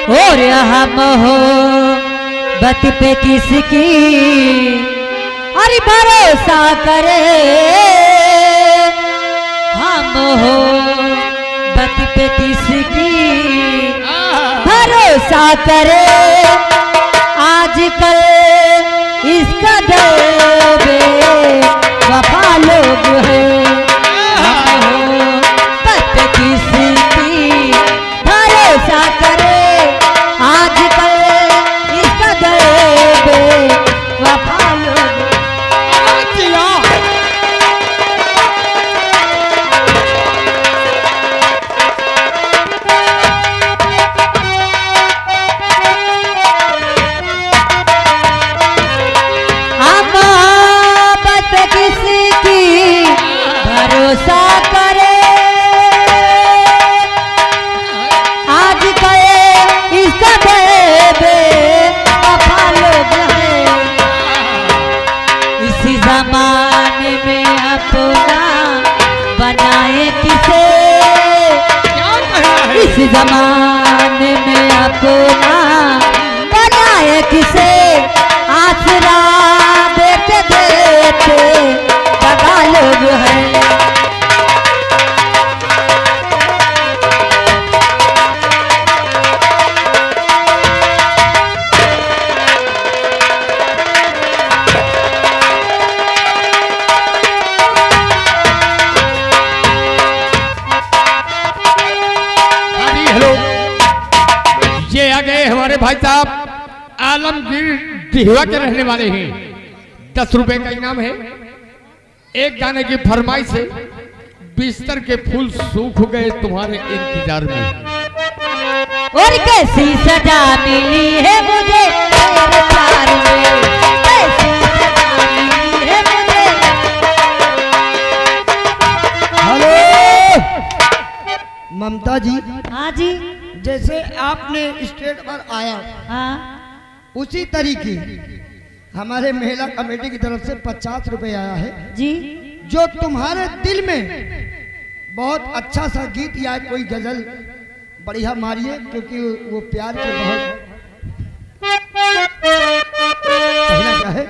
और हम हो बत पे किसकी अरे भरोसा करे, हम हो बत पे किसकी भरोसा करे। आजकल इसका दर वफा लोग है, हम हो बत पे किसकी भरोसा करे। आजकल इसका दर वफा लोग भरोसा करे। आजकल इसका बेबे वफा लोग है, इसी जमाने में अपना बनाए किसे, इस जमाने में अपना बनाए किसे। आसरा देते देते दगा लोग है। ये आ गए हमारे भाई साहब आलमगीर दिहवा के रहने वाले हैं। 10 रुपए का इनाम है। एक गाने की फरमाइश है, बिस्तर के फूल सूख गए तुम्हारे इंतजार में। और कैसी सजा मिली है मुझे तेरे प्यार में, कैसी सजा मिली है मुझे। हेलो ममता जी। हाँ जी। जैसे आपने स्टेज पर आया हाँ उसी तरीके हमारे महिला कमेटी की तरफ से 50 रुपए आया है जी। जो तुम्हारे दिल में बहुत अच्छा सा गीत या कोई गजल बढ़िया मारिए, क्योंकि वो प्यार के बहुत कहना क्या है।